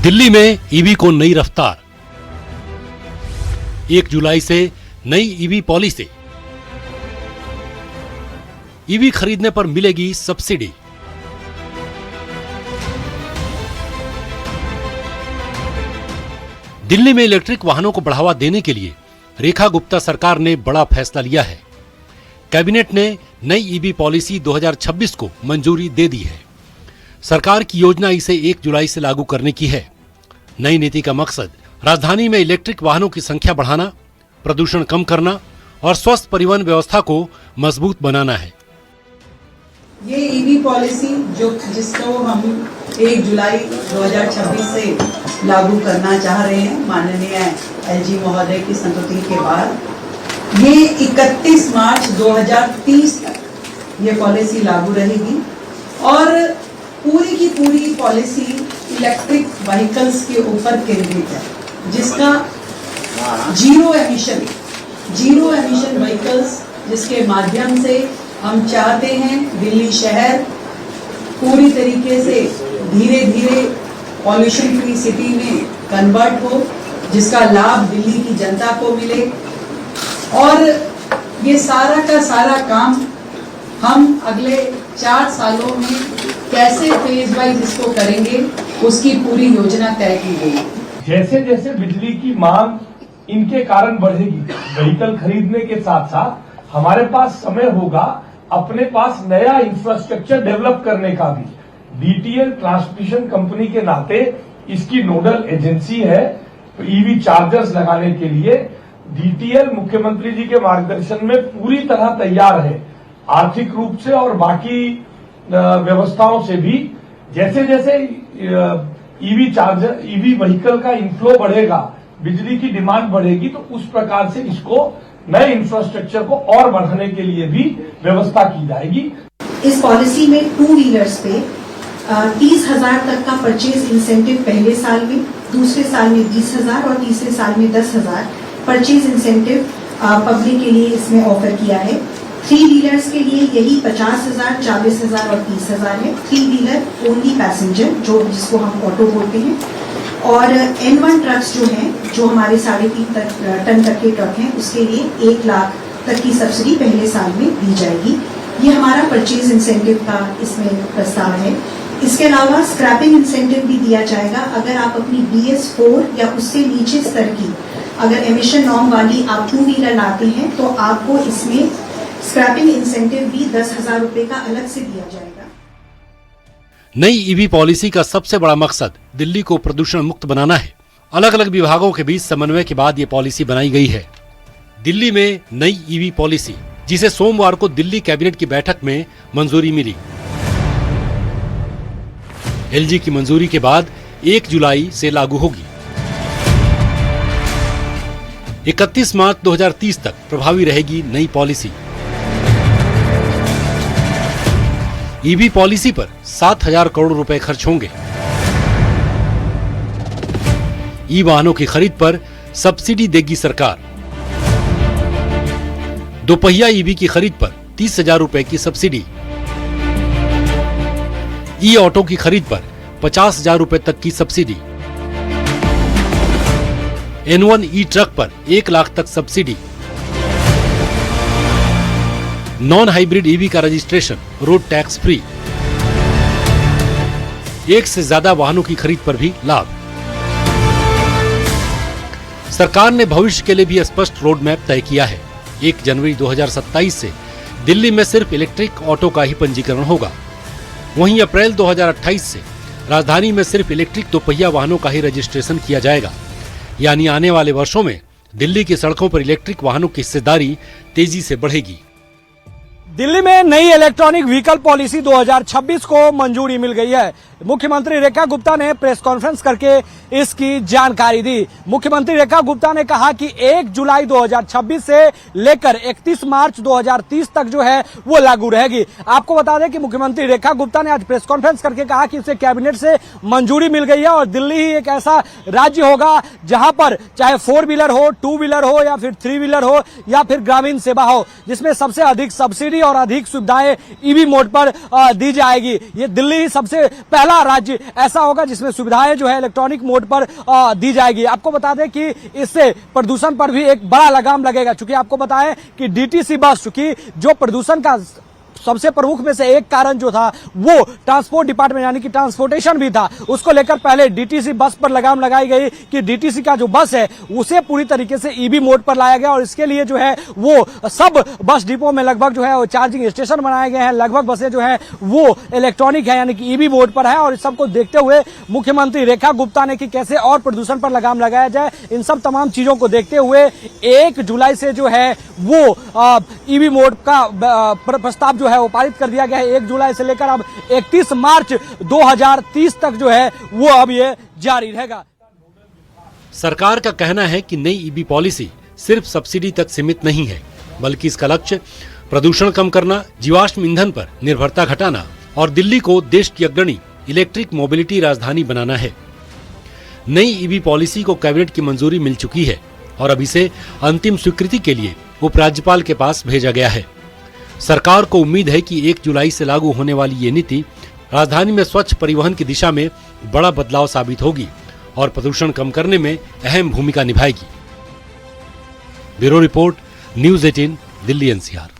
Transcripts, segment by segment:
दिल्ली में ईवी को नई रफ्तार। 1 जुलाई से नई ईवी पॉलिसी। ईवी खरीदने पर मिलेगी सब्सिडी। दिल्ली में इलेक्ट्रिक वाहनों को बढ़ावा देने के लिए रेखा गुप्ता सरकार ने बड़ा फैसला लिया है। कैबिनेट ने नई ईवी पॉलिसी 2026 को मंजूरी दे दी है। सरकार की योजना इसे 1 जुलाई से लागू करने की है। नई नीति का मकसद राजधानी में इलेक्ट्रिक वाहनों की संख्या बढ़ाना, प्रदूषण कम करना और स्वस्थ परिवहन व्यवस्था को मजबूत बनाना है। ये ईवी पॉलिसी जिसको हम 1 जुलाई 2026 से लागू करना चाह रहे हैं, माननीय एलजी महोदय की संस्तुति के बाद, ये 31 मार्च 2030 तक ये पॉलिसी लागू रहेगी और पूरी की पूरी पॉलिसी इलेक्ट्रिक व्हीकल्स के ऊपर केंद्रित है, जिसका जीरो एमिशन व्हीकल्स, जिसके माध्यम से हम चाहते हैं दिल्ली शहर पूरी तरीके से धीरे धीरे पॉल्यूशन फ्री सिटी में कन्वर्ट हो, जिसका लाभ दिल्ली की जनता को मिले। और ये सारा का सारा काम हम अगले 4 सालों में कैसे फेज वाइज इसको करेंगे, उसकी पूरी योजना तय की गई। जैसे जैसे बिजली की मांग इनके कारण बढ़ेगी, व्हीकल खरीदने के साथ साथ हमारे पास समय होगा अपने पास नया इंफ्रास्ट्रक्चर डेवलप करने का भी। डीटीएल ट्रांसमिशन कंपनी के नाते इसकी नोडल एजेंसी है ईवी चार्जर्स लगाने के लिए। डीटीएल मुख्यमंत्री जी के मार्गदर्शन में पूरी तरह तैयार है, आर्थिक रूप से और बाकी व्यवस्थाओं से भी। जैसे जैसे ईवी चार्जर, ईवी व्हीकल का इनफ्लो बढ़ेगा, बिजली की डिमांड बढ़ेगी, तो उस प्रकार से इसको नए इंफ्रास्ट्रक्चर को और बढ़ाने के लिए भी व्यवस्था की जाएगी। इस पॉलिसी में 2 व्हीलर्स पे 30,000 तक का परचेज इंसेंटिव पहले साल में, दूसरे साल में 20,000 और तीसरे साल में 10,000 परचेज इंसेंटिव पब्लिक के लिए इसमें ऑफर किया है। 3 व्हीलर्स के लिए यही 50,000, 40,000 और 30,000 है। 3 व्हीलर ओनली पैसेंजर, जिसको हम ऑटो बोलते हैं। और N1 ट्रक्स जो हैं, जो हमारे 3.5 टन तक के ट्रक हैं, उसके लिए 1 लाख तक की सब्सिडी पहले साल में दी जाएगी। ये हमारा परचेज इंसेंटिव का इसमें प्रस्ताव है। इसके अलावा स्क्रैपिंग इंसेंटिव भी दिया जाएगा। अगर आप अपनी BS4 या उससे नीचे स्तर की अगर एमिशन नॉर्म वाली आप 2 व्हीलर लाते हैं, तो आपको इसमें स्क्रैपिंग इंसेंटिव भी 10,000 रुपए का अलग से दिया जाएगा। नई ईवी पॉलिसी का सबसे बड़ा मकसद दिल्ली को प्रदूषण मुक्त बनाना है। अलग अलग विभागों के बीच समन्वय के बाद ये पॉलिसी बनाई गई है। दिल्ली में नई ईवी पॉलिसी, जिसे सोमवार को दिल्ली कैबिनेट की बैठक में मंजूरी मिली। एलजी की मंजूरी के बाद 1 जुलाई से लागू होगी। 31 मार्च 2030 तक प्रभावी रहेगी नई पॉलिसी। ईवी पॉलिसी पर 7,000 करोड़ रुपए खर्च होंगे। ई वाहनों की खरीद पर सब्सिडी देगी सरकार। दोपहिया ईवी की खरीद पर 30,000 रुपए की सब्सिडी। ई ऑटो की खरीद पर 50,000 रुपए तक की सब्सिडी। N1 ई ट्रक पर 1 लाख तक सब्सिडी। नॉन हाइब्रिड ईवी का रजिस्ट्रेशन रोड टैक्स फ्री। 1 से ज्यादा वाहनों की खरीद पर भी लाभ। सरकार ने भविष्य के लिए भी स्पष्ट रोड मैप तय किया है। 1 जनवरी 2027 से दिल्ली में सिर्फ इलेक्ट्रिक ऑटो का ही पंजीकरण होगा। वहीं अप्रैल 2028 से राजधानी में सिर्फ इलेक्ट्रिक दोपहिया वाहनों का ही रजिस्ट्रेशन किया जाएगा। यानी आने वाले वर्षों में दिल्ली की सड़कों पर इलेक्ट्रिक वाहनों की हिस्सेदारी तेजी से बढ़ेगी। दिल्ली में नई इलेक्ट्रॉनिक व्हीकल पॉलिसी 2026 को मंजूरी मिल गई है। मुख्यमंत्री रेखा गुप्ता ने प्रेस कॉन्फ्रेंस करके इसकी जानकारी दी। मुख्यमंत्री रेखा गुप्ता ने कहा कि 1 जुलाई 2026 से लेकर 31 मार्च 2030 तक जो है वो लागू रहेगी। आपको बता दें कि मुख्यमंत्री रेखा गुप्ता ने आज प्रेस कॉन्फ्रेंस करके कहा कि इसे कैबिनेट से मंजूरी मिल गई है और दिल्ली ही एक ऐसा राज्य होगा जहां पर चाहे 4 व्हीलर हो, 2 व्हीलर हो या फिर 3 व्हीलर हो या फिर ग्रामीण सेवा हो, जिसमें सबसे अधिक सब्सिडी और अधिक सुविधाएं ईवी मोड पर दी जाएगी। ये दिल्ली सबसे पहला राज्य ऐसा होगा जिसमें सुविधाएं जो है इलेक्ट्रॉनिक मोड पर दी जाएगी। आपको बता दें कि इससे प्रदूषण पर भी एक बड़ा लगाम लगेगा, चूंकि आपको बताएं कि डीटीसी बस, चूंकि जो प्रदूषण का सबसे प्रमुख में से एक कारण जो था वो ट्रांसपोर्ट डिपार्टमेंट यानी कि ट्रांसपोर्टेशन भी था, उसको लेकर पहले डीटीसी बस पर लगाम लगाई गई कि डीटीसी का जो बस है उसे पूरी तरीके से ईवी मोड पर लाया गया और इसके लिए जो है वो सब बस डिपो में लगभग जो है वो चार्जिंग स्टेशन बनाए गए हैं। लगभग बसें जो है वो इलेक्ट्रॉनिक है यानी कि ईवी मोड पर है और इस सबको देखते हुए मुख्यमंत्री रेखा गुप्ता ने कि कैसे और प्रदूषण पर लगाम लगाया जाए, इन सब तमाम चीजों को देखते हुए 1 जुलाई से जो है वो ईवी मोड का प्रस्ताव जो है वो पारित कर दिया गया है। 1 जुलाई से लेकर अब 31 मार्च 2030 तक जो है वो अब ये जारी रहेगा। सरकार का कहना है कि नई ईवी पॉलिसी सिर्फ सब्सिडी तक सीमित नहीं है, बल्कि इसका लक्ष्य प्रदूषण कम करना, जीवाश्म ईंधन पर निर्भरता घटाना और दिल्ली को देश की अग्रणी इलेक्ट्रिक मोबिलिटी राजधानी बनाना है। नई ईवी पॉलिसी को कैबिनेट की मंजूरी मिल चुकी है और अब इसे अंतिम स्वीकृति के लिए उपराज्यपाल के पास भेजा गया है। सरकार को उम्मीद है कि 1 जुलाई से लागू होने वाली ये नीति राजधानी में स्वच्छ परिवहन की दिशा में बड़ा बदलाव साबित होगी और प्रदूषण कम करने में अहम भूमिका निभाएगी। Bureau report, news 18, Delhi NCR.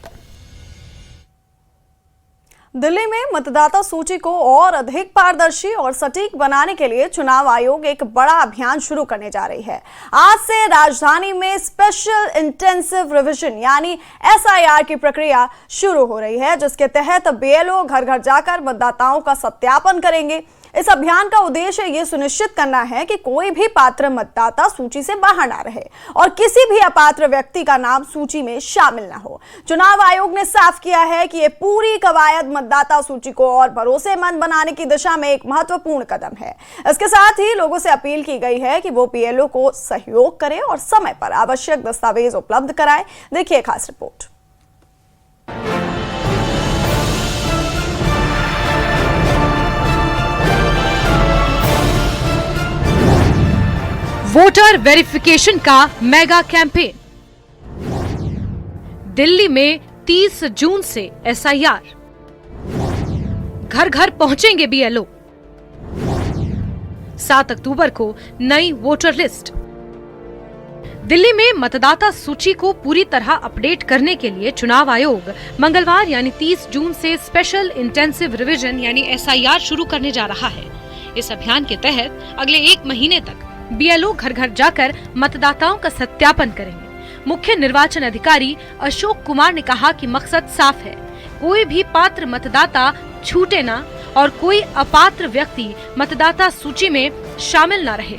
Delhi में मतदाता सूची को और अधिक पारदर्शी और सटीक बनाने के लिए चुनाव आयोग एक बड़ा अभियान शुरू करने जा रही है। आज से राजधानी में स्पेशल इंटेंसिव रिवीजन यानी SIR की प्रक्रिया शुरू हो रही है, जिसके तहत BLO घर घर जाकर मतदाताओं का सत्यापन करेंगे। इस अभियान का उद्देश्य ये सुनिश्चित करना है कि कोई भी पात्र मतदाता सूची से बाहर ना रहे और किसी भी अपात्र व्यक्ति का नाम सूची में शामिल ना हो। चुनाव आयोग ने साफ किया है कि ये पूरी कवायद मतदाता सूची को और भरोसेमंद बनाने की दिशा में एक महत्वपूर्ण कदम है। इसके साथ ही लोगों से अपील की गई है कि वो BLO को सहयोग करें और समय पर आवश्यक दस्तावेज उपलब्ध कराएं। देखिए खास रिपोर्ट। वोटर वेरिफिकेशन का मेगा कैंपेन। दिल्ली में 30 जून से SIR, घर घर पहुंचेंगे BLO। 7 अक्टूबर को नई वोटर लिस्ट। दिल्ली में मतदाता सूची को पूरी तरह अपडेट करने के लिए चुनाव आयोग मंगलवार यानी 30 जून से स्पेशल इंटेंसिव रिवीजन यानी SIR शुरू करने जा रहा है। इस अभियान के तहत अगले 1 महीने तक BLO घर घर जाकर मतदाताओं का सत्यापन करेंगे। मुख्य निर्वाचन अधिकारी अशोक कुमार ने कहा कि मकसद साफ है, कोई भी पात्र मतदाता छूटे ना और कोई अपात्र व्यक्ति मतदाता सूची में शामिल ना रहे।